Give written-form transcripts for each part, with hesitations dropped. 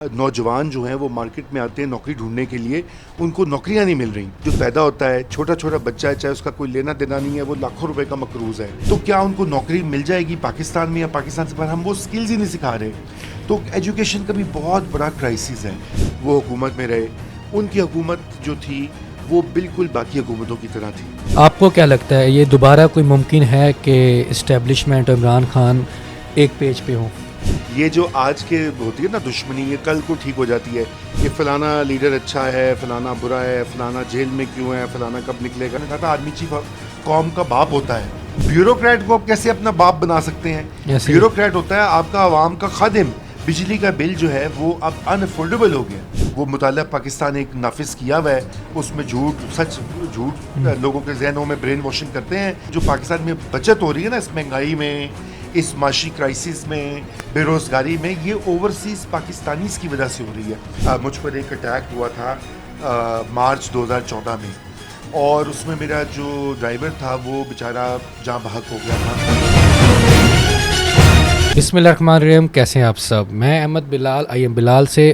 नौजवान जो हैं वो मार्केट में आते हैं नौकरी ढूंढने के लिए, उनको नौकरियां नहीं मिल रही। जो पैदा होता है छोटा छोटा बच्चा है, चाहे उसका कोई लेना देना नहीं है, वो लाखों रुपए का मकरूज है, तो क्या उनको नौकरी मिल जाएगी पाकिस्तान में या पाकिस्तान से बाहर? हम वो स्किल्स ही नहीं सिखा रहे। तो एजुकेशन का भी बहुत बड़ा क्राइसिस है। वो हुकूमत में रहे, उनकी हुकूमत जो थी वो बिल्कुल बाकी हुकूमतों की तरह थी। आपको क्या लगता है ये दोबारा कोई मुमकिन है कि इस्टेब्लिशमेंट और इमरान खान एक पेज पे हों? ये जो आज के होती है ना दुश्मनी, ये कल को ठीक हो जाती है कि फलाना लीडर अच्छा है, फलाना बुरा है, फलाना जेल में क्यों है, फलाना कब निकलेगा। मैंने कहा था आर्मी चीफ कौम का बाप होता है। ब्यूरोक्रेट को आप कैसे अपना बाप बना सकते हैं? ब्यूरोक्रेट होता है आपका आवाम का खादिम। बिजली का बिल जो है वो अब अनअफोर्डेबल हो गया। वो मुताला पाकिस्तान एक नाफिज किया हुआ है, उसमें झूठ लोगों के जहनों में ब्रेन वॉशिंग करते हैं। जो पाकिस्तान में बचत हो रही है ना इस महंगाई में, इस माशी क्राइसिस में, बेरोज़गारी में, ये ओवरसीज़ पाकिस्तानीज़ की वजह से हो रही है। मुझ पर एक अटैक हुआ था मार्च 2014 में, और उसमें मेरा जो ड्राइवर था वो बेचारा जाँ बहक हो गया था। बिस्मिल्लाहिर्रहमानिर्रहीम। कैसे हैं आप सब? मैं अहमद बिलाल, आई एम बिलाल से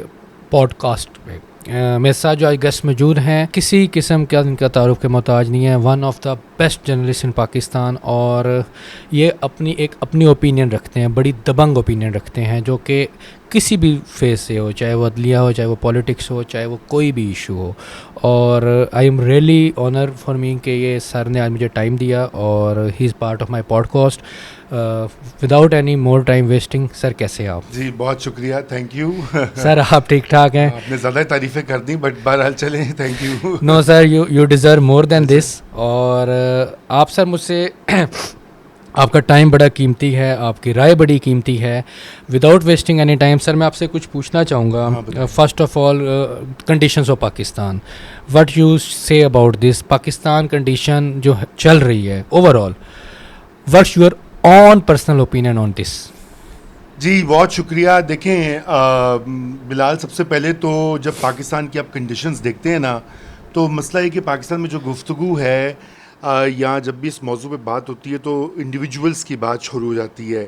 पॉडकास्ट में मेरे साथ जो आज गेस्ट मौजूद हैं, किसी किस्म का इनका तारुफ के मोहताज नहीं है। One of the best journalist इन पाकिस्तान, और ये अपनी ओपिनियन रखते हैं, बड़ी दबंग ओपिनियन रखते हैं, जो कि किसी भी फेस से हो, चाहे वो अदलिया हो, चाहे वो पॉलिटिक्स हो, चाहे वो कोई भी इशू हो। और I am really honour for me कि ये सर ने आज मुझे टाइम दिया और he is part of my podcast. Without any more time wasting, sir कैसे हैं आप? जी बहुत शुक्रिया, थैंक यू। सर आप ठीक ठाक हैं? आपने ज़्यादा तारीफ़ें कर दी, बट बहरहाल चले, thank you. No sir, you deserve more than this. और आप सर मुझसे आपका टाइम बड़ा कीमती है, आपकी राय बड़ी कीमती है। Without wasting any time sir मैं आपसे कुछ पूछना चाहूँगा। First of all, conditions of Pakistan, what you say about this Pakistan condition जो चल रही है overall, what's your own personal opinion on this? जी बहुत शुक्रिया। देखें बिलाल, सबसे पहले तो जब पाकिस्तान की आप कंडीशंस देखते हैं ना, तो मसला है कि पाकिस्तान में जो गुफ्तगू है या जब भी इस मौजू पे बात होती है तो इंडिविजुअल्स की बात शुरू हो जाती है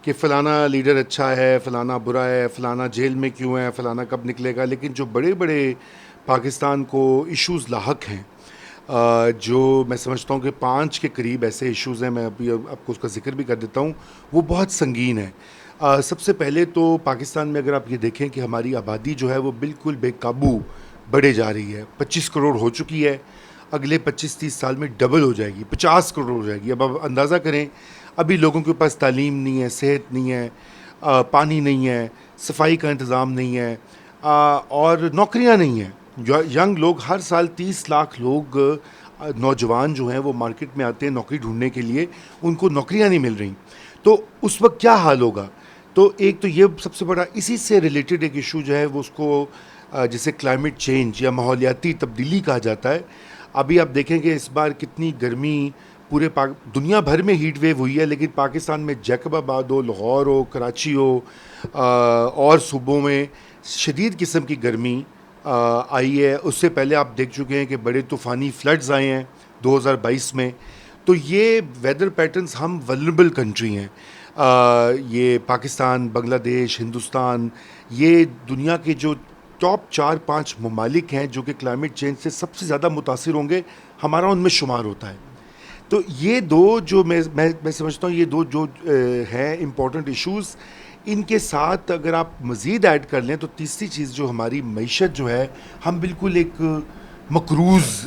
कि फ़लाना लीडर अच्छा है, फ़लाना बुरा है, फ़लाना जेल में क्यों है, फ़लाना कब निकलेगा। लेकिन जो बड़े बड़े पाकिस्तान को इश्यूज़ लाहक हैं, जो मैं समझता हूँ कि 5 के करीब ऐसे इश्यूज़ हैं, मैं अभी आपको उसका जिक्र भी कर देता हूँ, वो बहुत संगीन है। सबसे पहले तो पाकिस्तान में अगर आप ये देखें कि हमारी आबादी जो है वो बिल्कुल बेकाबू बढ़े जा रही है। 25 करोड़ हो चुकी है, अगले 25-30 साल में डबल हो जाएगी, 50 करोड़ हो जाएगी। अब आप अंदाज़ा करें, अभी लोगों के पास तालीम नहीं है, सेहत नहीं है, पानी नहीं है, सफाई का इंतज़ाम नहीं है, और नौकरियां नहीं हैं। यंग लोग, हर साल 30 लाख लोग नौजवान जो हैं वो मार्केट में आते हैं नौकरी ढूंढने के लिए, उनको नौकरियां नहीं मिल रही। तो उस वक्त क्या हाल होगा? तो एक तो ये सबसे बड़ा, इसी से रिलेटेड एक इशू जो है वो उसको जिसे क्लाइमेट चेंज या माहौलियाती तब्दीली कहा जाता है। अभी आप देखेंगे इस बार कितनी गर्मी, पूरे दुनिया भर में हीट वेव हुई है, लेकिन पाकिस्तान में जैकबाबाद हो, लाहौर हो, कराची हो, और सूबों में शदीद किस्म की गर्मी आई है। उससे पहले आप देख चुके हैं कि बड़े तूफ़ानी फ्लड्स आए हैं 2022 में। तो ये वेदर पैटर्न्स, हम वल्नरेबल कंट्री हैं। ये पाकिस्तान, बांग्लादेश, हिंदुस्तान, ये दुनिया के जो टॉप 4-5 ममालिक हैं जो कि क्लाइमेट चेंज से सबसे ज़्यादा मुतासिर होंगे, हमारा उनमें शुमार होता है। तो ये दो जो मैं समझता हूँ, ये दो जो हैं इम्पॉर्टेंट इश्यूज़, इनके साथ अगर आप मज़ीद ऐड कर लें तो तीसरी चीज़ जो हमारी मईशत जो है, हम बिल्कुल एक मकरूज़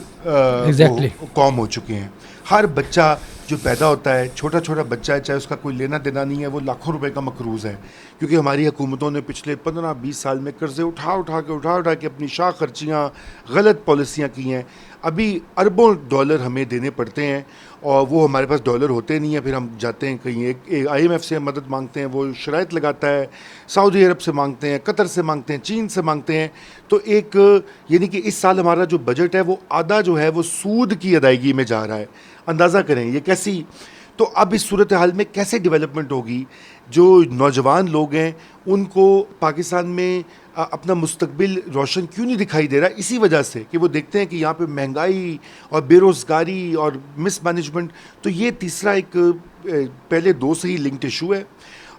कौम हो चुके हैं। हर बच्चा जो पैदा होता है, छोटा छोटा बच्चा है, चाहे उसका कोई लेना देना नहीं है, वो लाखों रुपए का मकरूज़ है। क्योंकि हमारी हुकूमतों ने पिछले 15-20 साल में कर्ज़े उठा के अपनी शाह खर्चियाँ, गलत पॉलिसियाँ की हैं। अभी अरबों डॉलर हमें देने पड़ते हैं, और वो हमारे पास डॉलर होते नहीं हैं। फिर हम जाते हैं कहीं, एक IMF से मदद मांगते हैं, वो शराइत लगाता है, सऊदी अरब से मांगते हैं, कतर से मांगते हैं, चीन से मांगते हैं। तो एक, यानी कि इस साल हमारा जो बजट है वो आधा जो है वो सूद की अदायगी में जा रहा है। अंदाज़ा करें ये कैसी। तो अब इस सूरत हाल में कैसे डेवलपमेंट होगी? जो नौजवान लोग हैं उनको पाकिस्तान में अपना मुस्तकबिल रोशन क्यों नहीं दिखाई दे रहा? इसी वजह से कि वो देखते हैं कि यहाँ पे महंगाई और बेरोज़गारी और मिसमैनेजमेंट। तो ये तीसरा एक पहले दो से ही लिंक्ड इशू है।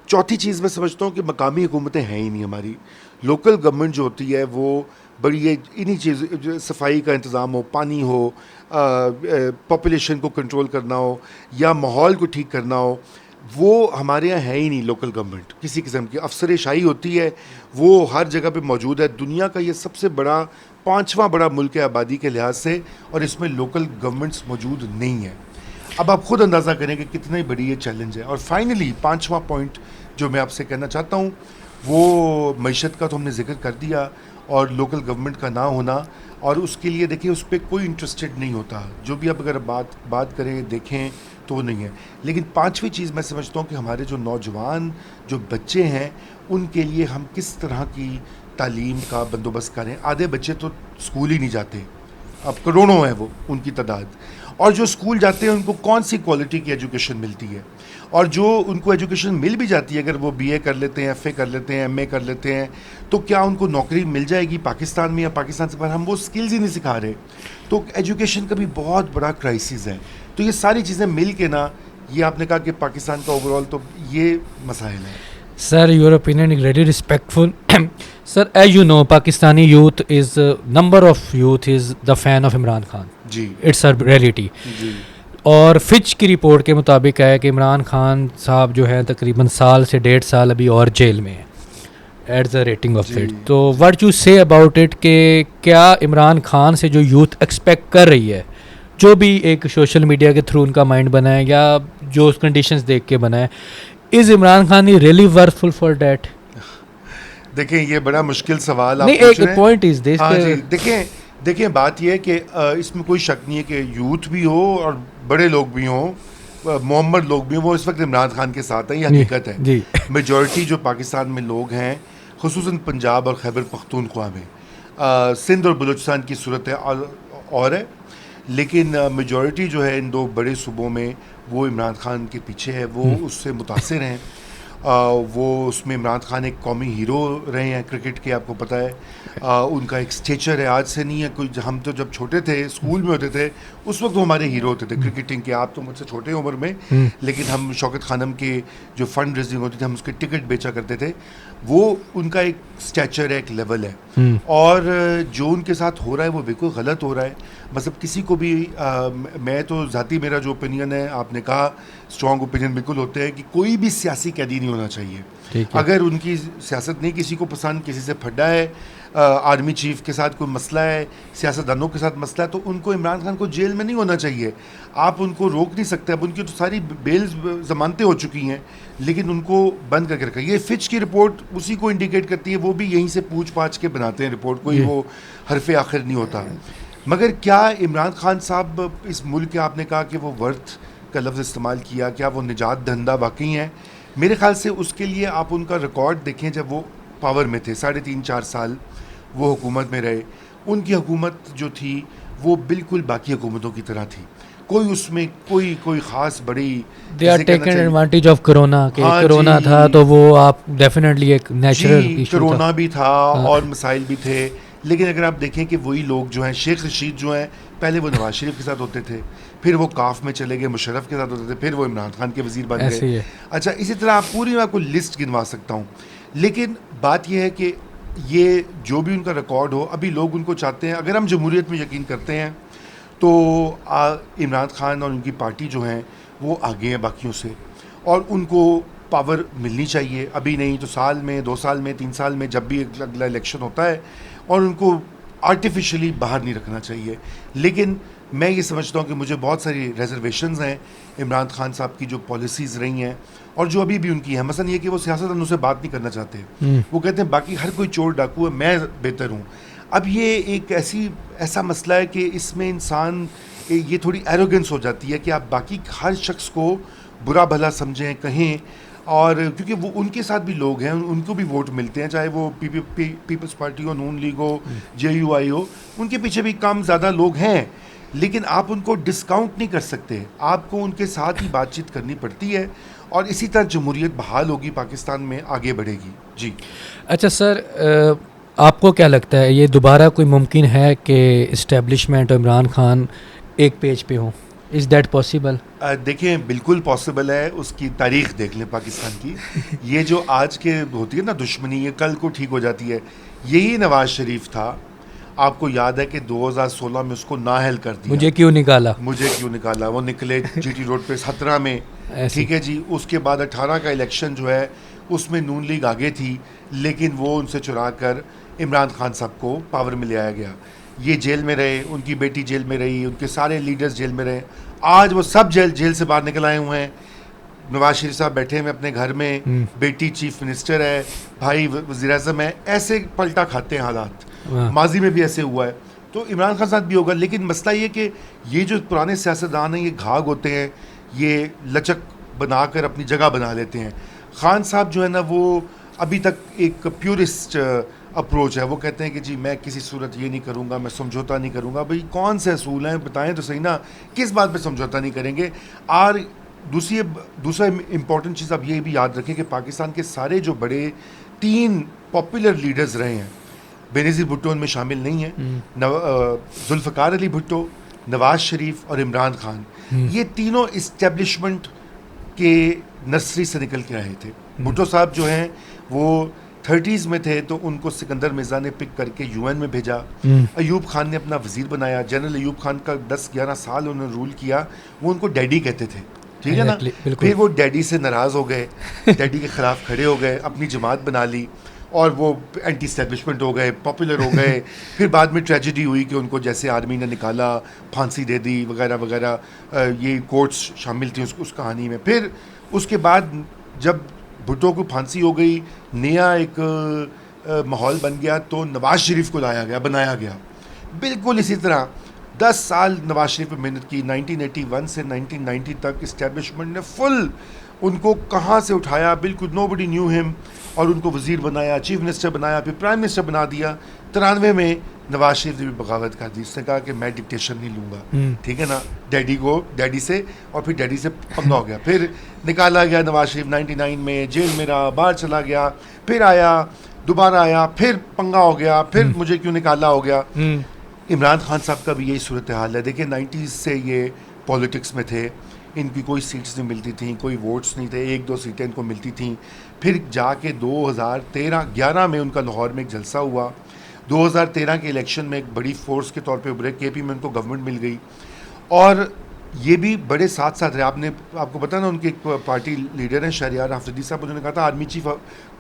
चौथी चीज़ मैं समझता हूँ कि मकामी हुकूमतें हैं ही नहीं हमारी। लोकल गवर्नमेंट जो होती है वो बड़ी ये इन्हीं चीज़ सफाई का इंतज़ाम हो, पानी हो, पॉपुलेशन को कंट्रोल करना हो या माहौल को ठीक करना हो, वो हमारे यहाँ है ही नहीं। लोकल गवर्नमेंट किसी किस्म की अफसरशाही होती है, वो हर जगह पे मौजूद है। दुनिया का ये सबसे बड़ा 5वां बड़ा मुल्क है आबादी के लिहाज से, और इसमें लोकल गवर्नमेंट्स मौजूद नहीं है। अब आप खुद अंदाज़ा करें कि कितनी बड़ी ये चैलेंज है। और फाइनली 5वां पॉइंट जो मैं आपसे कहना चाहता हूँ वो मईशत का तो हमने जिक्र कर दिया, और लोकल गवर्नमेंट का ना होना, और उसके लिए देखिए उस पर कोई इंटरेस्टेड नहीं होता। जो भी आप अगर बात करें देखें तो वो नहीं है। लेकिन 5वीं चीज़ मैं समझता हूँ कि हमारे जो नौजवान जो बच्चे हैं उनके लिए हम किस तरह की तालीम का बंदोबस्त करें। आधे बच्चे तो स्कूल ही नहीं जाते, अब करोड़ों हैं वो उनकी तादाद, और जो स्कूल जाते हैं उनको कौन सी क्वालिटी की एजुकेशन मिलती है, और जो उनको एजुकेशन मिल भी जाती है, अगर वो बीए कर लेते हैं, एफए कर लेते हैं, एमए कर लेते हैं, तो क्या उनको नौकरी मिल जाएगी पाकिस्तान में या पाकिस्तान से बाहर? हम वो स्किल्स ही नहीं सिखा रहे। तो एजुकेशन का भी बहुत बड़ा क्राइसिस है। तो ये सारी चीज़ें मिल के ना, ये आपने कहा कि पाकिस्तान का ओवरऑल तो ये मसाइल है। Sir, your opinion is really respectful. Sir, as you know, Pakistani youth is number of youth is the fan of Imran Khan. Ji It's a reality. जी और फिच की रिपोर्ट के मुताबिक है कि इमरान खान साहब जो है तकरीबन साल से 1.5 साल अभी और जेल में है एट द रेटिंग ऑफ जी। इट। तो what you say about it कि क्या इमरान खान से जो यूथ एक्सपेक्ट कर रही है, जो भी एक सोशल मीडिया के थ्रू उनका माइंड बना है या जो कंडीशंस देख के बना है, is Imran Khan he really worthful for that? देखें ये बड़ा मुश्किल सवाल आप नहीं, पूछ एक रहे हैं। पॉइंट इज दिस हाँ जी, देखें बात यह है कि इसमें कोई शक नहीं है कि यूथ भी हो और बड़े लोग भी हों, मोहम्मद लोग भी हों, वो इस वक्त इमरान खान के साथ हैं, ये हकीकत है। जी मेजॉरिटी जो पाकिस्तान में लोग हैं, खुसूसन पंजाब और खैबर पख्तूनख्वा में, सिंध और बलूचिस्तान की सूरत है और है, लेकिन मेजॉरिटी जो है इन 2 बड़े सूबों में वो इमरान खान के पीछे है, वो उससे मुतासिर हैं। वो उसमें इमरान खान एक कौमी हीरो रहे हैं क्रिकेट के, आपको पता है। उनका एक स्टेचर है, आज से नहीं है कोई। हम तो जब छोटे थे स्कूल में होते थे उस वक्त वो हमारे हीरो होते थे क्रिकेटिंग के। आप तो मुझसे छोटे उम्र में, लेकिन हम शौकत खानम के जो फंड रेजिंग होती थी हम उसके टिकट बेचा करते थे। वो उनका एक स्टैचर है, एक लेवल है, और जो उनके साथ हो रहा है वो बिल्कुल गलत हो रहा है। मतलब किसी को भी मैं तो ज़ाती मेरा जो ओपिनियन है, आपने कहा स्ट्रॉन्ग ओपिनियन बिल्कुल होते हैं कि कोई भी सियासी कैदी नहीं होना चाहिए। अगर उनकी सियासत नहीं किसी को पसंद, किसी से फड्डा है, आर्मी चीफ के साथ कोई मसला है, सियासतदानों के साथ मसला है, तो उनको इमरान खान को जेल में नहीं होना चाहिए। आप उनको रोक नहीं सकते। अब उनकी तो सारी बेल जमानतें हो चुकी हैं, लेकिन उनको बंद करके रखा। ये फिच की रिपोर्ट उसी को इंडिकेट करती है, वो भी यहीं से पूछ पाछ के बनाते हैं रिपोर्ट, कोई वो हरफ आखिर नहीं होता। मगर क्या इमरान खान साहब इस मुल्क के, आपने कहा कि वो वर्थ का लफ्ज़ इस्तेमाल किया, क्या वो निजात दहंदा वाकई हैं? मेरे ख्याल से उसके लिए आप उनका रिकॉर्ड देखें। जब वो पावर में थे 3.5-4 साल वो हुकूमत में रहे, उनकी हुकूमत जो थी वो बिल्कुल बाकी हुकूमतों की तरह थी। कोई उसमें कोई ख़ास बड़ी they are taken advantage of corona के। हाँ कोरोना जी। था तो वो आप डेफिनेटली एक नेचुरल इशू कोरोना भी था हाँ। और मसाइल भी थे। लेकिन अगर आप देखें कि वही लोग जो हैं, शेख रशीद जो हैं, पहले वो नवाज शरीफ के साथ होते थे, फिर वो काफ में चले गए, मुशर्रफ के साथ होते थे, फिर वो इमरान खान के वजीर बन ऐसे ही गए। है। अच्छा, इसी तरह आप पूरी मैं आपको लिस्ट गिनवा सकता हूँ। लेकिन बात यह है कि ये जो भी उनका रिकॉर्ड हो, अभी लोग उनको चाहते हैं। अगर हम जमहूरियत में यकीन करते हैं तो इमरान खान और उनकी पार्टी जो हैं वो आगे हैं बाकियों से, और उनको पावर मिलनी चाहिए। अभी नहीं तो साल में, 2 साल में, 3 साल में, जब भी अगला इलेक्शन होता है, और उनको आर्टिफिशियली बाहर नहीं रखना चाहिए। लेकिन मैं ये समझता हूँ कि मुझे बहुत सारी रिजर्वेशंस हैं इमरान खान साहब की जो पॉलिसीज़ रही हैं और जो अभी भी उनकी हैं। मसलन ये कि वो सियासतदानों से बात नहीं करना चाहते। वो कहते हैं बाकी हर कोई चोर डाकू है, मैं बेहतर हूँ। अब ये एक ऐसा मसला है कि इसमें इंसान ये थोड़ी एरोगेंस हो जाती है कि आप बाकी हर शख्स को बुरा भला समझें, कहें, और क्योंकि वो उनके साथ भी लोग हैं, उनको भी वोट मिलते हैं, चाहे वो पीपल्स पार्टी हो, नून लीग हो, JUI हो, उनके पीछे भी कम ज़्यादा लोग हैं। लेकिन आप उनको डिस्काउंट नहीं कर सकते, आपको उनके साथ ही बातचीत करनी पड़ती है, और इसी तरह जमहूरियत बहाल होगी, पाकिस्तान में आगे बढ़ेगी। जी अच्छा सर, आपको क्या लगता है ये दोबारा कोई मुमकिन है कि इस्टेब्लिशमेंट और इमरान खान एक पेज पे हों, इज़ दैट पॉसिबल? देखिए बिल्कुल पॉसिबल है, उसकी तारीख देख लें पाकिस्तान की। ये जो आज के होती है ना दुश्मनी, ये कल को ठीक हो जाती है। यही नवाज शरीफ था, आपको याद है कि 2016 में उसको नाअहल कर दिया। मुझे क्यों निकाला? मुझे क्यों निकाला, वो निकले जीटी रोड पे 17 में, ऐसे। ठीक है जी। उसके बाद 18 का इलेक्शन जो है उसमें नून लीग आगे थी, लेकिन वो उनसे चुरा कर इमरान खान साहब को पावर में ले आया गया। ये जेल में रहे, उनकी बेटी जेल में रही, उनके सारे लीडर्स जेल में रहे। आज वो सब जेल से बाहर निकल आए हुए हैं। नवाज शरीफ साहब बैठे हैं अपने घर में, बेटी चीफ मिनिस्टर है, भाई वज़ीर आज़म है। ऐसे पलटा खाते हैं हालात, माजी में भी ऐसे हुआ है, तो इमरान खान साथ भी होगा। लेकिन मसला ये कि ये जो पुराने सियासतदान हैं, ये घाघ होते हैं, ये लचक बनाकर अपनी जगह बना लेते हैं। खान साहब जो है ना, वो अभी तक एक प्योरिस्ट अप्रोच है। वो कहते हैं कि जी मैं किसी सूरत ये नहीं करूँगा, मैं समझौता नहीं करूँगा। भाई कौन से असूल हैं, बताएं तो सही ना, किस बात पे समझौता नहीं करेंगे। और दूसरा इम्पॉर्टेंट चीज़ आप ये भी याद रखें कि पाकिस्तान के सारे जो बड़े 3 पॉपुलर लीडर्स रहे हैं, बेनज़ीर भुट्टो उनमें शामिल नहीं है, जुल्फ़िकार अली भुट्टो, नवाज शरीफ और इमरान खान, ये तीनों इस्टेब्लिशमेंट के नर्सरी से निकल के आए थे। भुट्टो साहब जो हैं वो 30s में थे, तो उनको सिकंदर मिर्ज़ा ने पिक करके यूएन में भेजा। अयूब खान ने अपना वज़ीर बनाया। जनरल अयूब खान का 10-11 साल उन्होंने रूल किया। वो उनको डैडी कहते थे, ठीक है ना। फिर वो डैडी से नाराज़ हो गए, डैडी के ख़िलाफ़ खड़े हो गए, अपनी जमात बना ली और वो एंटी स्टैब्लिशमेंट हो गए, पॉपुलर हो गए। फिर बाद में ट्रेजेडी हुई कि उनको जैसे आर्मी ने निकाला, फांसी दे दी वगैरह वगैरह, ये कोर्ट्स शामिल थी उस कहानी में। फिर उसके बाद जब भुट्टो को फांसी हो गई, नया एक माहौल बन गया, तो नवाज शरीफ को लाया गया, बनाया गया। बिल्कुल इसी तरह 10 साल नवाज शरीफ पे मेहनत की। 1981 से 1990 तक इस्टेब्लिशमेंट ने फुल उनको कहाँ से उठाया, बिल्कुल नोबडी न्यू हिम, और उनको वज़ीर बनाया, चीफ मिनिस्टर बनाया, फिर प्राइम मिनिस्टर बना दिया। 93 में नवाज शरीफ ने भी बगावत कर दी। उसने कहा कि मैं डिक्टेशन नहीं लूँगा, ठीक है ना, डैडी से, और फिर डैडी से पंगा हो गया। फिर निकाला गया नवाज शरीफ 99 में, जेल में रहा, बाहर चला गया, फिर आया, दोबारा आया, फिर पंगा हो गया, फिर मुझे क्यों निकाला हो गया। इमरान खान साहब का भी यही सूरत हाल है। देखिए 90s से ये पॉलिटिक्स में थे, इनकी कोई सीट्स नहीं मिलती थी, कोई वोट्स नहीं थे, 1-2 सीटें इनको मिलती थी। फिर जाके 2013-11 में उनका लाहौर में एक जलसा हुआ। 2013 के इलेक्शन में एक बड़ी फोर्स के तौर पे उभरे, केपी में उनको गवर्नमेंट मिल गई, और ये भी बड़े साथ साथ रहे। आपको पता ना, उनके एक पार्टी लीडर हैं शहरियार आफरीदी साहब, उन्होंने कहा था आर्मी चीफ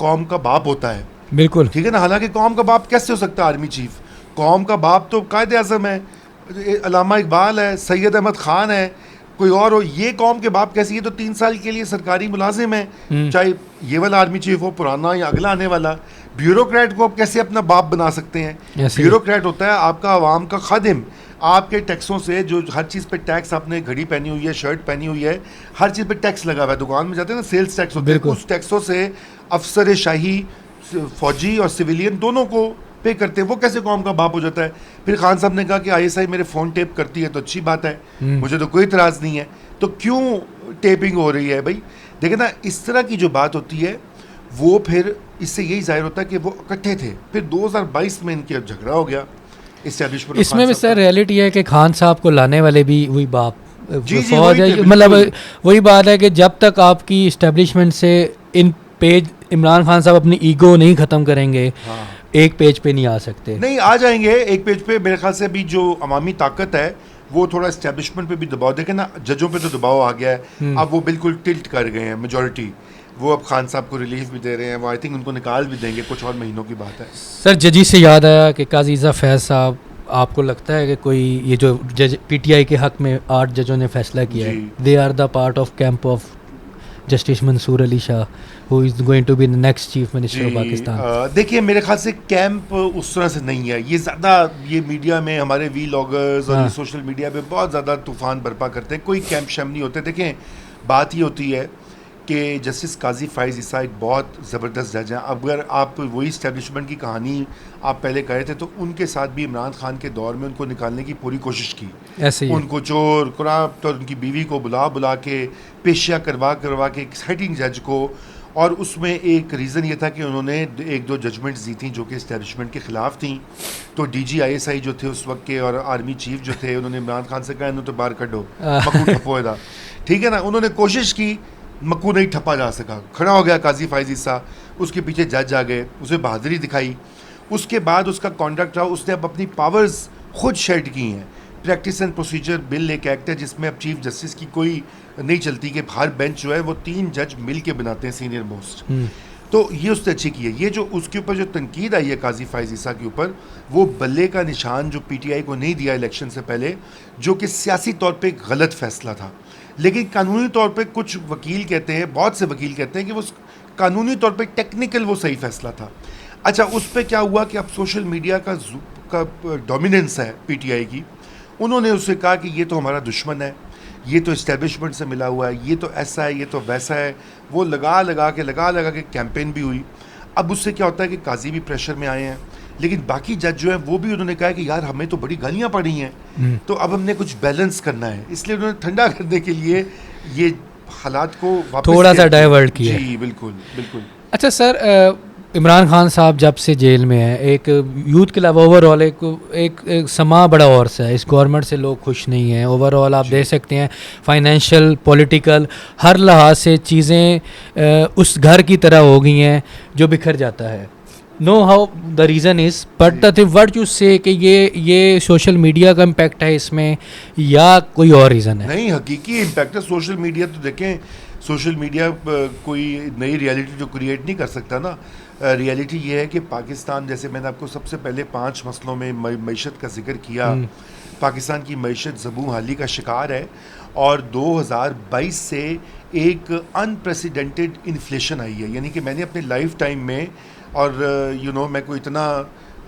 कौम का बाप होता है। बिल्कुल, ठीक है ना। हालांकि कौम का बाप कैसे हो सकता है आर्मी चीफ? कौम का बाप तो कायदे आज़म है, अल्लामा इकबाल है, सैयद अहमद ख़ान है, कोई और हो। ये कौम के बाप कैसे? ये तो 3 साल के लिए सरकारी मुलाजिम है, चाहे ये वाला आर्मी चीफ हो, पुराना या अगला आने वाला। ब्यूरोक्रेट को आप कैसे अपना बाप बना सकते हैं? ब्यूरोक्रेट होता है आपका आवाम का खादिम। आपके टैक्सों से, जो हर चीज़ पे टैक्स, आपने घड़ी पहनी हुई है, शर्ट पहनी हुई है, हर चीज़ पे टैक्स लगा हुआ है। दुकान में जाते हैं ना, सेल्स टैक्स होते हैं, उस टैक्सों से अफसर शाही, फौजी और सिविलियन दोनों को पे करते हैं। वो कैसे कौम का बाप हो जाता है? फिर खान साहब ने कहा कि ISI मेरे फ़ोन टेप करती है तो अच्छी बात है, मुझे तो कोई इतराज़ नहीं है, तो क्यों टेपिंग हो रही है? भाई देखिए ना, इस तरह की जो बात होती है, वो फिर इससे यही जाहिर होता है कि वो इकट्ठे थे। फिर 2022 में इनके झगड़ा हो गया इस्टेब्लिशमेंट। इसमें भी सर रियलिटी है कि खान साहब को लाने वाले भी वही बाप जी, फौज है। मतलब वही बात है कि जब तक आपकी इस्टेब्लिशमेंट से इन पेज इमरान खान साहब अपनी ईगो नहीं ख़त्म करेंगे, एक पेज पे नहीं आ सकते। नहीं, आ जाएंगे एक पेज पे। मेरे ख्याल से भी जो अवामी ताकत है वो थोड़ा इस्टेब्लिशमेंट पे भी दबाव, देखे ना, जजों पे तो दबाव आ गया है, अब वो बिल्कुल टिल्ट कर गए हैं मेजॉरिटी। वो अब खान साहब को रिलीफ भी दे रहे हैं, वो आई थिंक उनको निकाल भी देंगे, कुछ और महीनों की बात है। सर जजी से याद आया कि काजी ईज़ा फैज़ साहब, आपको लगता है कि कोई ये जो जज PTI के हक़ में 8 जजों ने फैसला किया है, they are the part of camp of justice Mansoor Ali Shah who is going to be the next chief minister of Pakistan? देखिए मेरे ख्याल से कैंप उस तरह से नहीं है। ये ज़्यादा, ये मीडिया में हमारे व्लॉगर्स और सोशल मीडिया पे बहुत ज़्यादा तूफ़ान बर्पा करते हैं। कोई कैंप शैम नहीं होते। देखें, बात ये होती है कि जस्टिस काजी फ़ाइज़ ईसा एक बहुत ज़बरदस्त जज हैं। अगर आप वही इस्टेब्लिशमेंट की कहानी आप पहले कहे थे, तो उनके साथ भी इमरान खान के दौर में उनको निकालने की पूरी कोशिश की। ऐसे ही उनको चोर कुराप्ट और उनकी बीवी को बुला के पेशिया करवा के एक सेटिंग जज को, और उसमें एक रीज़न ये था कि उन्होंने एक दो जजमेंट्स दी थी जो कि इस्टेब्लिशमेंट के ख़िलाफ़ थी। तो DGISI जो थे उस वक्त के और आर्मी चीफ जो थे, उन्होंने इमरान खान से कहा इन्हों तो बाहर कढो, मक्कू ठप्पो था, ठीक है ना। उन्होंने कोशिश की, मक्कू नहीं ठप्पा जा सका, खड़ा हो गया काजी फाइज ईसा, उसके पीछे जज आ गए, उसे बहादुरी दिखाई। उसके बाद उसका कॉन्डक्ट रहा, उसने अब अपनी पावर्स खुद शेड की हैं। प्रैक्टिस एंड प्रोसीजर बिल एक एक्ट है जिसमें अब चीफ जस्टिस की कोई नहीं चलती कि हर बेंच जो है वो 3 जज मिल के बनाते हैं सीनियर मोस्ट। तो ये उसने अच्छी की है। ये जो उसके ऊपर जो तनकीद आई है काजी फाइज ईसा के ऊपर, वो बल्ले का निशान जो PTI को नहीं दिया इलेक्शन से पहले, जो कि सियासी तौर पे एक गलत फैसला था, लेकिन कानूनी तौर पे कुछ वकील कहते हैं, बहुत से वकील कहते हैं कि वो कानूनी तौर पे टेक्निकल वो सही फैसला था। अच्छा, उस पर क्या हुआ कि अब सोशल मीडिया का डोमिनेंस है PTI की। उन्होंने उससे कहा कि ये तो हमारा दुश्मन है, ये तो इस्टेब्लिशमेंट से मिला हुआ है, ये तो ऐसा है, ये तो वैसा है। वो लगा के कैंपेन भी हुई। अब उससे क्या होता है कि काजी भी प्रेशर में आए हैं, लेकिन बाकी जज जो हैं वो भी उन्होंने कहा कि यार हमें तो बड़ी गालियाँ पड़ी हैं, तो अब हमने कुछ बैलेंस करना है। इसलिए उन्होंने ठंडा करने के लिए ये हालात को वापस थोड़ा सा डाइवर्ट किया। जी बिल्कुल बिल्कुल। अच्छा सर, इमरान खान साहब जब से जेल में है, एक यूथ के अलावा ओवरऑल एक समा बड़ा और सा है, इस गवर्नमेंट से लोग खुश नहीं हैं। ओवरऑल आप देख सकते हैं फाइनेंशियल, पॉलिटिकल, हर लिहाज से चीज़ें उस घर की तरह हो गई हैं जो बिखर जाता है। Know how the reason is, but the word you से कि ये सोशल मीडिया का इम्पैक्ट है इसमें या कोई और रीज़न है? नहीं, हकीकी इम्पैक्ट है सोशल मीडिया। तो देखें, सोशल मीडिया कोई नई रियलिटी जो क्रिएट नहीं कर सकता ना। रियलिटी ये है कि पाकिस्तान, जैसे मैंने आपको सबसे पहले 5 मसलों में मईशत का जिक्र किया, पाकिस्तान की मईशत ज़बूं हाली का शिकार है और 2022 से एक अनप्रेसिडेंटेड इन्फ्लेशन आई है। यानी कि मैंने अपने लाइफ टाइम में, और मैं कोई इतना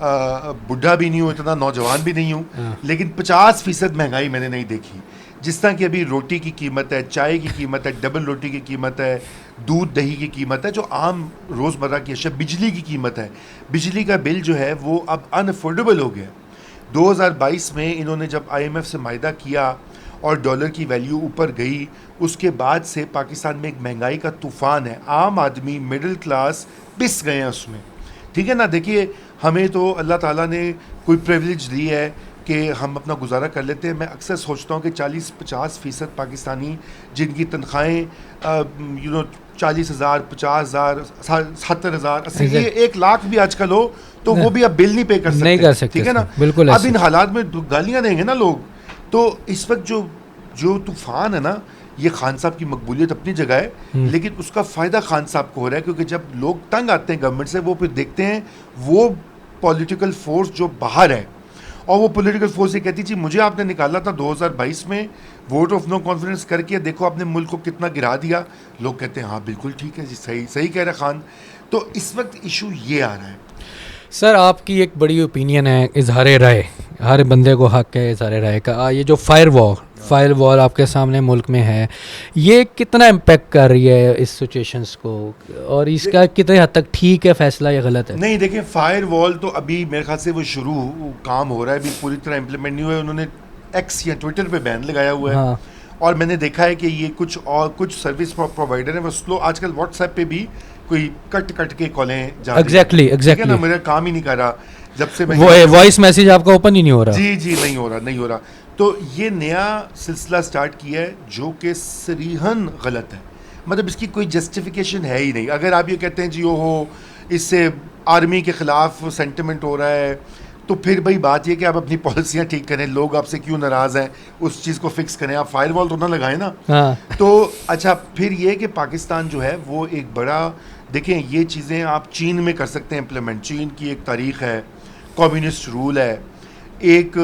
बुढ़ा भी नहीं हूँ, इतना नौजवान भी नहीं हूँ, लेकिन 50% महंगाई मैंने नहीं देखी। जिस तरह की अभी रोटी की कीमत है, चाय की कीमत है, डबल रोटी की कीमत है, दूध दही की कीमत है, जो आम रोज़मर्रा की अशिया, बिजली की कीमत है, बिजली का बिल जो है वो अब अनअफोर्डेबल हो गया। 2022 में इन्होंने जब IMF से मायदा किया और डॉलर की वैल्यू ऊपर गई, उसके बाद से पाकिस्तान में एक महंगाई का तूफ़ान है। आम आदमी, मिडिल क्लास पिस गए हैं उसमें, ठीक है ना। देखिए, हमें तो अल्लाह ताला ने कोई प्रिविलेज दी है कि हम अपना गुजारा कर लेते हैं। मैं अक्सर सोचता हूँ कि 40-50% पाकिस्तानी जिनकी तनख्वाहें 40,000, 50,000, 70,000, 80, 1 लाख भी आजकल हो, तो वो भी अब बिल नहीं पे कर सकते, ठीक है ना। बिल्कुल। अब इन हालात में गालियाँ देंगे ना लोग। तो इस वक्त जो तूफ़ान है ना, ये खान साहब की मकबूलियत अपनी जगह है, लेकिन उसका फ़ायदा खान साहब को हो रहा है, क्योंकि जब लोग तंग आते हैं गवर्नमेंट से, वो फिर देखते हैं वो पॉलिटिकल फोर्स जो बाहर है, और वो पॉलिटिकल फोर्स ये कहती थी मुझे आपने निकाला था 2022 में वोट ऑफ नो कॉन्फिडेंस करके, देखो आपने मुल्क को कितना गिरा दिया। लोग कहते हैं हाँ बिल्कुल ठीक है जी, सही कह रहा खान। तो इस वक्त इशू ये आ रहा है। सर, आपकी एक बड़ी ओपिनियन है इजहार राय, हर बंदे को हक है इजहार राय का। ये जो फायर वॉल आपके सामने मुल्क में है, ये कितना इम्पेक्ट कर रही है इस सिचुएशंस को, और इसका कितने हद तक ठीक है फैसला या गलत है? नहीं, देखिए, फायर वॉल तो अभी मेरे ख्याल से वो शुरू काम हो रहा है, अभी पूरी तरह इम्प्लीमेंट नहीं हुआ है। उन्होंने X या ट्विटर पे बैन लगाया हुआ है। हाँ। और मैंने देखा है कि ये कुछ सर्विस प्रोवाइडर हैं वो स्लो, आजकल व्हाट्सएप पे भी कोई कट के कॉलें जा रही हैं। एग्जैक्टली ना, मेरा काम ही नहीं कर रहा जब से मैं, वो वॉइस मैसेज आपका ओपन ही नहीं हो रहा। जी नहीं हो रहा। तो ये नया सिलसिला स्टार्ट किया है जो कि सरीहन गलत है। मतलब इसकी कोई जस्टिफिकेशन है ही नहीं। अगर आप ये कहते हैं जी इससे आर्मी के ख़िलाफ़ सेंटिमेंट हो रहा है, तो फिर भाई बात ये कि आप अपनी पॉलिसियाँ ठीक करें, लोग आपसे क्यों नाराज़ हैं उस चीज़ को फिक्स करें, आप फायर वॉल तो ना लगाएं ना। हाँ। तो अच्छा, फिर ये कि पाकिस्तान जो है वो एक बड़ा, देखें ये चीज़ें आप चीन में कर सकते हैं इम्प्लीमेंट। चीन की एक तारीख़ है, कम्युनिस्ट रूल है, एक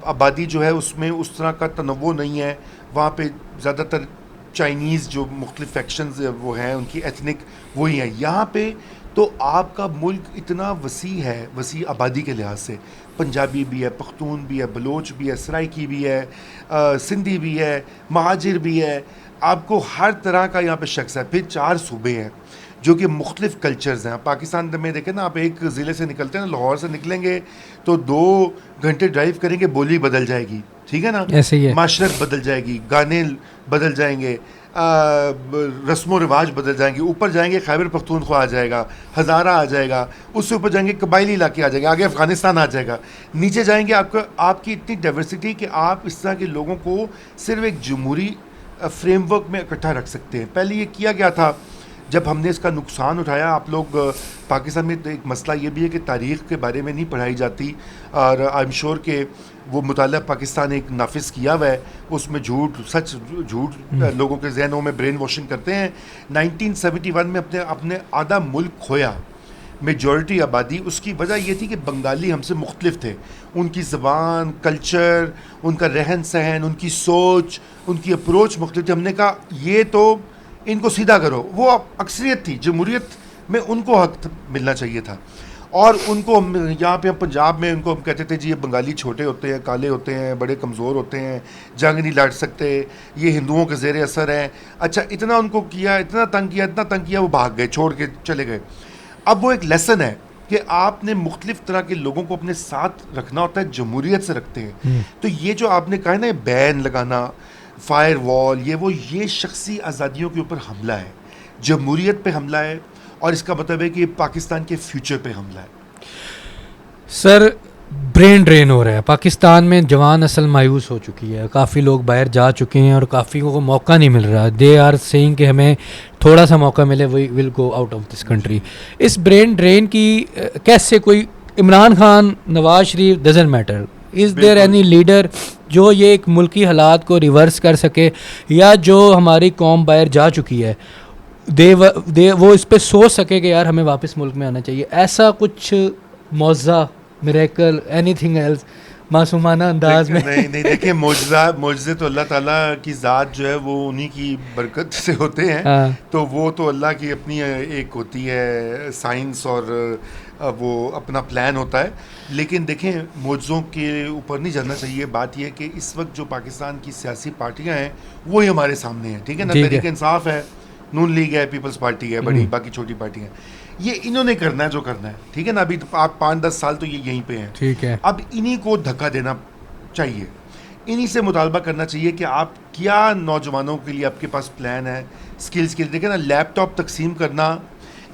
आबादी जो है उसमें उस तरह का तनव्वु नहीं है। वहाँ पे ज़्यादातर चाइनीज़ जो मुख्तलिफ फैक्शंस वो हैं उनकी एथनिक वही हैं। यहाँ पे तो आपका मुल्क इतना वसी है, वसी आबादी के लिहाज से, पंजाबी भी है, पख्तून भी है, बलोच भी है, सराइकी भी है, सिंधी भी है, महाजिर भी है, आपको हर तरह का यहाँ पे शख्स है। फिर 4 सूबे हैं जो कि मुख्तलिफ कल्चर्स हैं। पाकिस्तान में देखें ना, आप एक ज़िले से निकलते हैं ना, लाहौर से निकलेंगे तो 2 घंटे ड्राइव करेंगे, बोली बदल जाएगी, ठीक है ना, ऐसे ही है, माशरत बदल जाएगी, गाने बदल जाएंगे, रस्म रिवाज बदल जाएंगे, ऊपर जाएंगे खैबर पख्तूनख्वा आ जाएगा, हज़ारा आ जाएगा, उससे ऊपर जाएंगे कबायली इलाके आ जाएंगे, आगे अफ़गानिस्तान आ जाएगा, नीचे जाएंगे आपकी इतनी डाइवर्सिटी कि आप इस तरह के लोगों को सिर्फ एक जमहूरी फ्रेमवर्क में इकट्ठा रख सकते हैं। पहले ये किया गया था, जब हमने इसका नुकसान उठाया। आप लोग पाकिस्तान में तो एक मसला ये भी है कि तारीख़ के बारे में नहीं पढ़ाई जाती, और आई एम श्योर कि वो मुताला पाकिस्तान एक नाफिज किया हुआ है, उसमें झूठ लोगों के जहनों में ब्रेन वॉशिंग करते हैं। 1971 में अपने आधा मुल्क खोया, मेजॉरिटी आबादी। उसकी वजह यह थी कि बंगाली हमसे मुख्तलिफ थे, उनकी ज़बान, कल्चर, उनका रहन सहन, उनकी सोच, उनकी अप्रोच मुख्तलिफ थी। हमने कहा ये तो इनको सीधा करो। वो अक्सरियत थी, जमहूरियत में उनको हक मिलना चाहिए था। और उनको यहाँ पे हम पंजाब में उनको हम कहते थे जी ये बंगाली छोटे होते हैं, काले होते हैं, बड़े कमज़ोर होते हैं, जंग नहीं लड़ सकते, ये हिंदुओं के ज़ेर असर हैं। अच्छा, इतना उनको किया, इतना तंग किया, वो भाग गए, छोड़ के चले गए। अब वो एक लेसन है कि आपने मुख्तलिफ तरह के लोगों को अपने साथ रखना होता है, जमहूरियत से रखते हैं। तो ये जो आपने कहा ना, बैन लगाना, फायर वॉल, ये शख्सी आज़ादियों के ऊपर हमला है, जमहूरियत पे हमला है, और इसका मतलब है कि पाकिस्तान के फ्यूचर पे हमला है। सर, ब्रेन ड्रेन हो रहा है पाकिस्तान में, जवान नस्ल मायूस हो चुकी है, काफ़ी लोग बाहर जा चुके हैं और काफ़ी को मौका नहीं मिल रहा। दे आर सेइंग कि हमें थोड़ा सा मौका मिले, we will go out of this country. इस ब्रेन ड्रेन की कैसे कोई Imran Khan, Nawaz Sharif, doesn't matter, is there any leader जो ये एक मुल्की हालात को रिवर्स कर सके, या जो हमारी कौम बाहर जा चुकी है वो इस पे सोच सके कि यार हमें वापस मुल्क में आना चाहिए? ऐसा कुछ मौज़ा, मिरेकल, एनीथिंग एल्स, मासूमाना अंदाज में? नहीं देखिए, मोजज़े तो अल्लाह ताला की ज़ात जो है वो उन्हीं की बरकत से होते हैं। तो वो तो अल्लाह की अपनी एक होती है साइंस, और वो अपना प्लान होता है। लेकिन देखें, मोजज़ों के ऊपर नहीं जाना चाहिए। बात यह कि इस वक्त जो पाकिस्तान की सियासी पार्टियां हैं वही हमारे सामने हैं, ठीक है ना। तहरीक इंसाफ है, नून लीग है, पीपल्स पार्टी है, बड़ी बाकी छोटी पार्टियां, ये इन्होंने करना है जो करना है, ठीक है ना। अभी तो आप 5-10 साल तो ये यहीं पे हैं, ठीक है। अब इन्हीं को धक्का देना चाहिए, इन्हीं से मुतालबा करना चाहिए कि आप क्या नौजवानों के लिए आपके पास प्लान है, स्किल्स के लिए। देखें ना, लैपटॉप तकसीम करना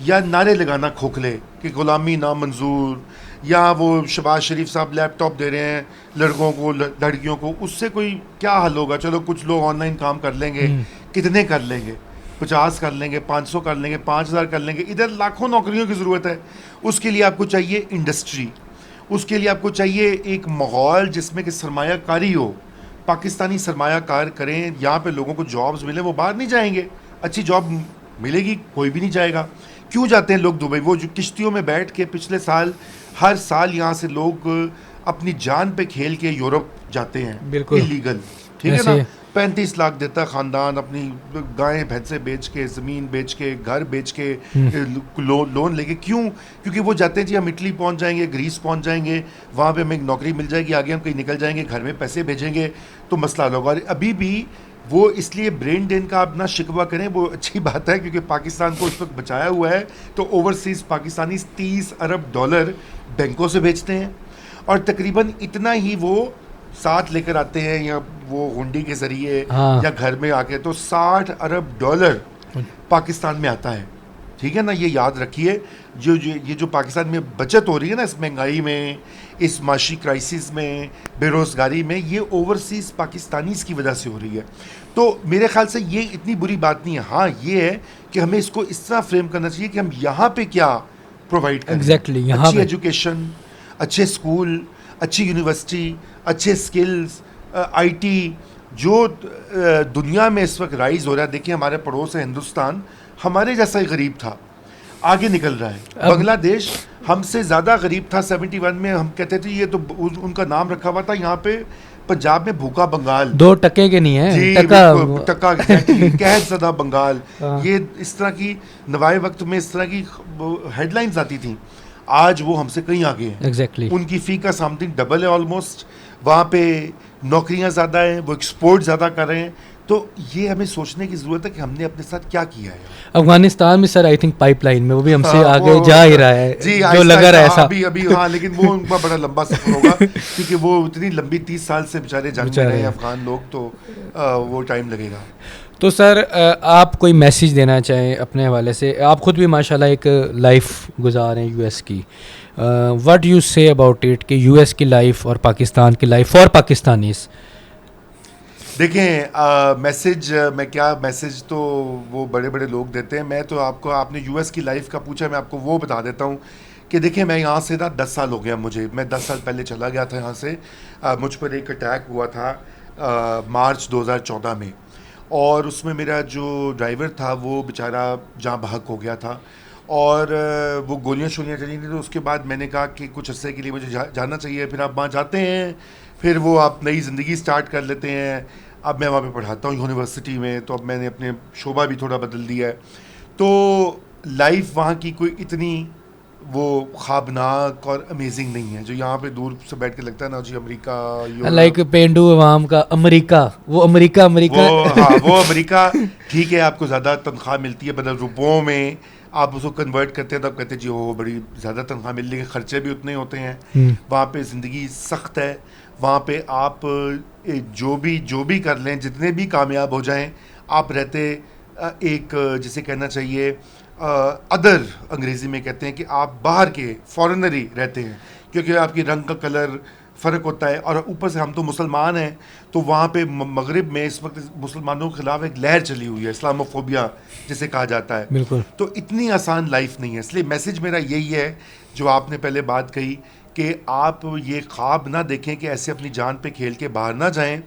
या नारे लगाना खोखले कि गुलामी ना मंजूर, या वो शहबाज शरीफ साहब लैपटॉप दे रहे हैं लड़कों को, लड़कियों को, उससे कोई क्या हल होगा? चलो कुछ लोग ऑनलाइन काम कर लेंगे, कितने कर लेंगे? 50 कर लेंगे, 500 कर लेंगे, 5000 कर लेंगे। इधर लाखों नौकरियों की ज़रूरत है। उसके लिए आपको चाहिए इंडस्ट्री, उसके लिए आपको चाहिए एक माहौल जिसमें कि सरमायाकारी हो, पाकिस्तानी सरमायाकार करें, यहाँ पे लोगों को जॉब्स मिले, वो बाहर नहीं जाएंगे। अच्छी जॉब मिलेगी, कोई भी नहीं जाएगा। क्यों जाते हैं लोग दुबई? वो जो किश्तियों में बैठ के पिछले साल, हर साल यहाँ से लोग अपनी जान पे खेल के यूरोप जाते हैं, बिल्कुल इलीगल, ठीक है ना। 35 लाख देता ख़ानदान, अपनी गायें भैंसें बेच के, ज़मीन बेच के, घर बेच के, लोन लेके। क्यों? क्योंकि वो जाते हैं जी हम इटली पहुंच जाएंगे, ग्रीस पहुंच जाएंगे, वहाँ पे हमें एक नौकरी मिल जाएगी, आगे हम कहीं निकल जाएंगे, घर में पैसे भेजेंगे तो मसला हल होगा। अभी भी वो, इसलिए ब्रेन ड्रेन का आप ना शिकवा करें, वो अच्छी बात है, क्योंकि पाकिस्तान को इस वक्त बचाया हुआ है। तो ओवरसीज़ पाकिस्तानी $30 अरब बैंकों से भेजते हैं, और तकरीबन इतना ही वो साथ लेकर आते हैं, या वो हुंडी के ज़रिए या घर में आके। तो $60 अरब पाकिस्तान में आता है, ठीक है ना। ये याद रखिए, ये जो पाकिस्तान में बचत हो रही है ना, इस महंगाई में, इस माशी क्राइसिस में, बेरोज़गारी में, ये ओवरसीज़ पाकिस्तानीज़ की वजह से हो रही है। तो मेरे ख्याल से ये इतनी बुरी बात नहीं है। हाँ, ये है कि हमें इसको इस तरह फ्रेम करना चाहिए कि हम यहाँ पे क्या प्रोवाइड करें। एग्जैक्टली, अच्छी एजुकेशन, अच्छे स्कूल, अच्छी यूनिवर्सिटी, अच्छे स्किल्स, IT, जो दुनिया में इस वक्त राइज हो रहा है। देखिए, हमारे पड़ोस है हिंदुस्तान, हमारे जैसा ही गरीब था, आगे निकल रहा है। बांग्लादेश हमसे ज़्यादा गरीब था 71 में। हम कहते थे ये तो उनका नाम रखा हुआ था। यहाँ पे पंजाब में भूखा बंगाल, 2 टके के नहीं है, टका कहत ज़दा बंगाल। ये इस तरह की नवाए वक्त में इस तरह की हेडलाइंस आती थी। आज वो हमसे कहीं आगे हैं। एग्जैक्टली। उनकी फ़ी का समथिंग डबल है ऑलमोस्ट। वहाँ पे नौकरियाँ ज़्यादा हैं, वो एक्सपोर्ट ज़्यादा कर रहे हैं। तो ये हमें सोचने की ज़रूरत है कि हमने अपने साथ क्या किया है। अफगानिस्तान में सर आई थिंक पाइपलाइन में वो भी हमसे आगे जा ही रहा है जी, जो लगा रहा है ऐसा अभी हाँ, लेकिन वो उनका बड़ा लंबा सफर होगा क्योंकि वो इतनी लंबी 30 साल से बेचारे जंग में रहे अफगान लोग, तो वो टाइम लगेगा। तो सर आप कोई मैसेज देना चाहें अपने हवाले से, आप ख़ुद भी माशाल्लाह एक लाइफ गुजार हैं यूएस की, what you say about it कि यूएस की लाइफ और पाकिस्तान की लाइफ फॉर पाकिस्तानीज़? देखें मैसेज मैं क्या मैसेज तो वो बड़े बड़े लोग देते हैं, मैं तो आपको आपने यूएस की लाइफ का पूछा, मैं आपको वो बता देता हूँ कि देखिए मैं यहाँ से ना 10 साल हो गया मुझे, मैं 10 साल पहले चला गया था यहाँ से। मुझ पर एक अटैक हुआ था मार्च 2014 में, और उसमें मेरा जो ड्राइवर था वो बेचारा जहाँ बहक हो गया था, और वो गोलियाँ शोलियाँ चली थी। तो उसके बाद मैंने कहा कि कुछ अर्से के लिए मुझे जाना चाहिए। फिर आप वहाँ जाते हैं, फिर वो आप नई ज़िंदगी स्टार्ट कर लेते हैं। अब मैं वहाँ पे पढ़ाता हूँ यूनिवर्सिटी में, तो अब मैंने अपने शोबा भी थोड़ा बदल दिया है। तो लाइफ वहाँ की कोई इतनी वो ख्वाबनाक और अमेजिंग नहीं है जो यहाँ पे दूर से बैठ के लगता है ना जी अमेरिका, लाइक पेंडू अवाम का अमेरिका, वो अमेरिका अमेरिका वो हाँ वो अमेरिका ठीक है, आपको ज़्यादा तनख्वाह मिलती है, बदल रुपयों में आप उसको कन्वर्ट करते हैं तो आप कहते हैं जी वो बड़ी ज़्यादा तनख्वाह मिल रही है, ख़र्चे भी उतने होते हैं। वहाँ पे ज़िंदगी सख्त है, वहाँ पे आप जो भी कर लें, जितने भी कामयाब हो जाएं, आप रहते एक जिसे कहना चाहिए अदर, अंग्रेज़ी में कहते हैं कि आप बाहर के फॉरेनर ही रहते हैं, क्योंकि आपकी रंग का कलर फ़र्क होता है। और ऊपर से हम तो मुसलमान हैं, तो वहाँ पे मगरिब में इस वक्त मुसलमानों के खिलाफ एक लहर चली हुई है, इस्लामोफोबिया जिसे कहा जाता है। बिल्कुल। तो इतनी आसान लाइफ नहीं है, इसलिए मैसेज मेरा यही है जो आपने पहले बात कही कि आप ये ख्वाब ना देखें कि ऐसे अपनी जान पे खेल के बाहर ना जाएं।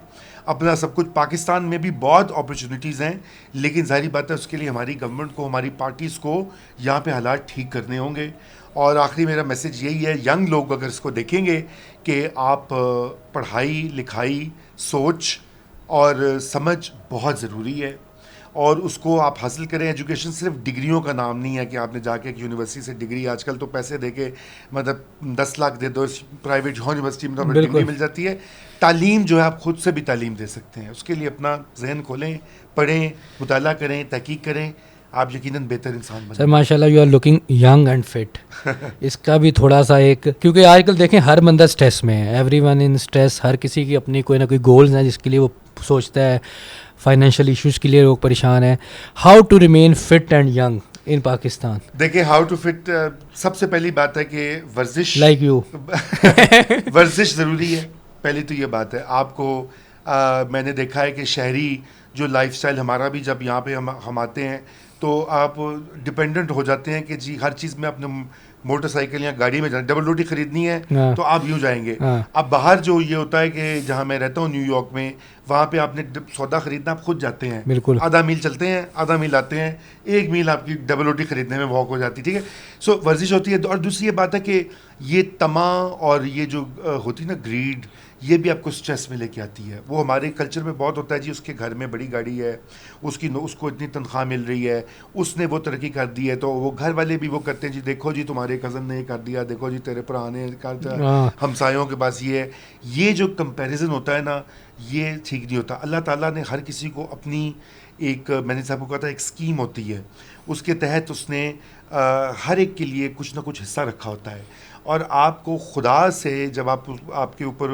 अपना सब कुछ, पाकिस्तान में भी बहुत अपॉर्चुनिटीज़ हैं, लेकिन जाहिर बात है उसके लिए हमारी गवर्नमेंट को, हमारी पार्टीज़ को यहाँ पे हालात ठीक करने होंगे। और आखिरी मेरा मैसेज यही है, यंग लोग अगर इसको देखेंगे कि आप पढ़ाई लिखाई, सोच और समझ बहुत ज़रूरी है, और उसको आप हासिल करें। एजुकेशन सिर्फ डिग्रियों का नाम नहीं है कि आपने जाके एक यूनिवर्सिटी से डिग्री, आजकल तो पैसे दे के मतलब 10 लाख दे दो प्राइवेट यूनिवर्सिटी में तो आपको डिग्री मिल जाती है। तालीम जो है आप खुद से भी तालीम दे सकते हैं, उसके लिए अपना जहन खोलें, पढ़ें, मुताला करें, तहकीक करें, आप यकीनन बेहतर इंसान बनें। सर माशाल्लाह you are looking young and fit. इसका भी थोड़ा सा एक, क्योंकि आजकल देखें हर बंदा स्ट्रेस में है, एवरीवन इन स्ट्रेस, हर किसी की अपनी कोई ना कोई गोल्स हैं जिसके लिए वो सोचता है, फाइनेंशियल इश्यूज़ के लिए लोग परेशान हैं। How to remain fit and young in Pakistan? देखिए हाउ टू फिट, सबसे पहली बात है कि वर्जिश, लाइक यू वर्जिश ज़रूरी है, पहली तो ये बात है। आपको मैंने देखा है कि शहरी जो लाइफस्टाइल हमारा भी, जब यहाँ पे हम आते हैं तो आप डिपेंडेंट हो जाते हैं कि जी हर चीज़ में अपने मोटरसाइकिल या गाड़ी में जाना, डबल रोटी खरीदनी है तो आप यूँ जाएंगे। अब बाहर जो ये होता है कि जहाँ मैं रहता हूँ न्यूयॉर्क में, वहाँ पे आपने सौदा खरीदना आप खुद जाते हैं, बिल्कुल आधा मील चलते हैं, आधा मील आते हैं, 1 मील आपकी डबल रोटी खरीदने में वॉक हो जाती है। ठीक है, सो वर्जिश होती है। और दूसरी ये बात है कि ये तमा और ये जो होती है ना ग्रीड, ये भी आपको स्ट्रेस में लेके आती है। वो हमारे कल्चर में बहुत होता है जी, उसके घर में बड़ी गाड़ी है, उसको इतनी तनख्वाह मिल रही है, उसने वो तरक्की कर दी है, तो वो घर वाले भी वो करते हैं जी देखो जी तुम्हारे कज़न ने कर दिया, देखो जी तेरे भरा ने कर दिया, हमसायों के पास ये है। ये जो कंपैरिजन होता है ना, ये ठीक नहीं होता। अल्लाह ताला ने हर किसी को अपनी एक, मैंने साहब को कहा था, एक स्कीम होती है, उसके तहत उसने हर एक के लिए कुछ ना कुछ हिस्सा रखा होता है। और आपको खुदा से जब आपके ऊपर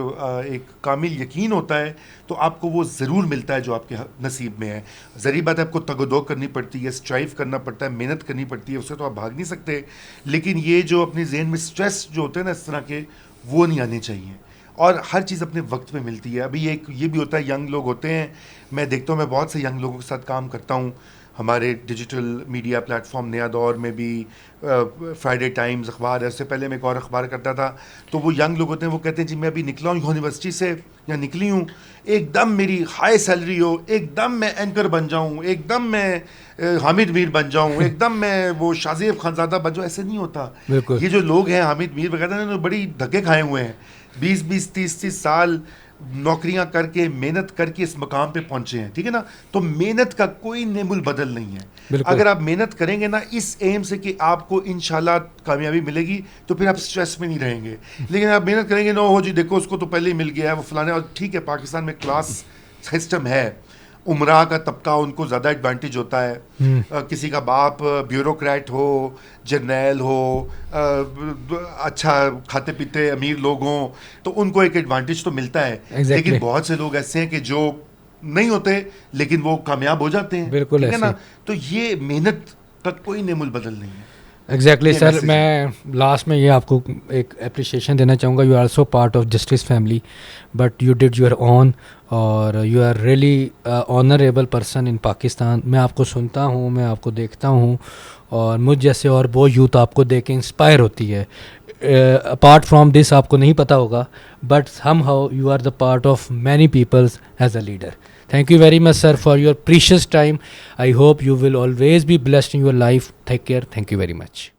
एक कामिल यकीन होता है तो आपको वो ज़रूर मिलता है जो आपके नसीब में है। ज़रूरी बात है, आपको तगदो करनी पड़ती है, स्ट्राइव करना पड़ता है, मेहनत करनी पड़ती है, उससे तो आप भाग नहीं सकते। लेकिन ये जो अपनी जहन में स्ट्रेस जो होते हैं ना इस तरह के, वो नहीं आने चाहिए। और हर चीज़ अपने वक्त में मिलती है। अभी ये भी होता है, यंग लोग होते हैं, मैं देखता हूँ, मैं बहुत से यंग लोगों के साथ काम करता हूँ, हमारे डिजिटल मीडिया प्लेटफॉर्म नया दौर में भी, फ्राइडे टाइम्स अखबार है, उससे पहले मैं एक और अखबार करता था, तो वो यंग लोग होते हैं, वो कहते हैं जी मैं अभी निकला हूँ यूनिवर्सिटी से या निकली हूँ, एकदम मेरी हाई सैलरी हो, एकदम मैं एंकर बन जाऊँ, एकदम मैं हामिद मीर बन जाऊँ, एकदम मैं वो शाज़ेब खानज़ादा बन जाऊँ। ऐसे नहीं होता। ये जो लोग हैं हामिद मीर वगैरह ने बड़ी धक्के खाए हुए हैं, 20-20, 30-30 साल नौकरियां करके, मेहनत करके इस मकाम पे पहुंचे हैं। ठीक है ना, तो मेहनत का कोई नेमुल बदल नहीं है। अगर आप मेहनत करेंगे ना इस एम से कि आपको इंशाल्लाह कामयाबी मिलेगी, तो फिर आप स्ट्रेस में नहीं रहेंगे। लेकिन आप मेहनत करेंगे ना, हो जी देखो उसको तो पहले ही मिल गया है, वो फलाने। और ठीक है, पाकिस्तान में क्लास सिस्टम है, उमरा का तबका उनको ज़्यादा एडवांटेज होता है। किसी का बाप ब्यूरोक्रेट हो, जर्नैल हो, अच्छा खाते पीते अमीर लोग हों, तो उनको एक एडवांटेज तो मिलता है। लेकिन बहुत से लोग ऐसे हैं कि जो नहीं होते लेकिन वो कामयाब हो जाते हैं, बिल्कुल ठीक है ना। ऐसे। तो ये मेहनत का कोई नेमुल बदल नहीं है। एग्जैक्टली ये सर, message मैं लास्ट में ये आपको एक अप्रिशिएशन देना चाहूँगा। You are also part of justice family, but you did your own, और you are really honourable person in Pakistan. मैं आपको सुनता हूँ, मैं आपको देखता हूँ, और मुझ जैसे और वो यूथ आपको देख के इंस्पायर होती है। अपार्ट फ्रॉम दिस आपको नहीं पता होगा, but somehow you are the part of many peoples as a leader. Thank you very much, sir, for your precious time. I hope you will always be blessed in your life. Take care. Thank you very much.